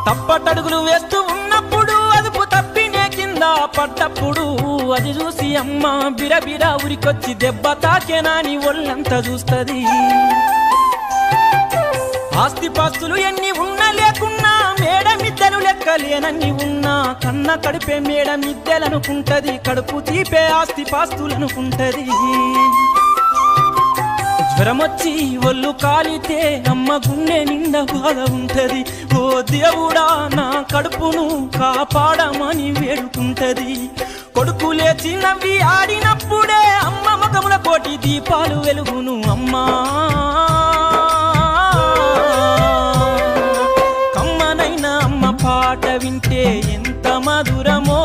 తప్పటడుగులు వేస్తూ ఉన్నప్పుడు అదుపు తప్పినే కింద పడ్డప్పుడు అది చూసి అమ్మ బిరబిరా ఉరికొచ్చి దెబ్బ తాకేనాని ఒళ్ళంతా చూస్తది. ఆస్తిపాస్తులు ఎన్ని ఉన్నా లేకున్నా మేడమిద్దలు లెక్కలేనన్ని ఉన్నా కన్న కడిపే మేడమిద్దెలనుకుంటది, కడుపు తీపే ఆస్తిపాస్తులనుకుంటది. జ్వరమొచ్చి ఒళ్ళు కాలితే అమ్మ గుండె నిండా బాధ ఉంటది. ఓ దేవుడా నా కడుపును కాపాడమని వేడుకుంటది. కొడుకు లేచి నవ్వి ఆడినప్పుడే అమ్మ ముఖముల కోటి దీపాలు వెలుగును. అమ్మా కమ్మనైనా అమ్మ పాట వింటే ఎంత మధురమో.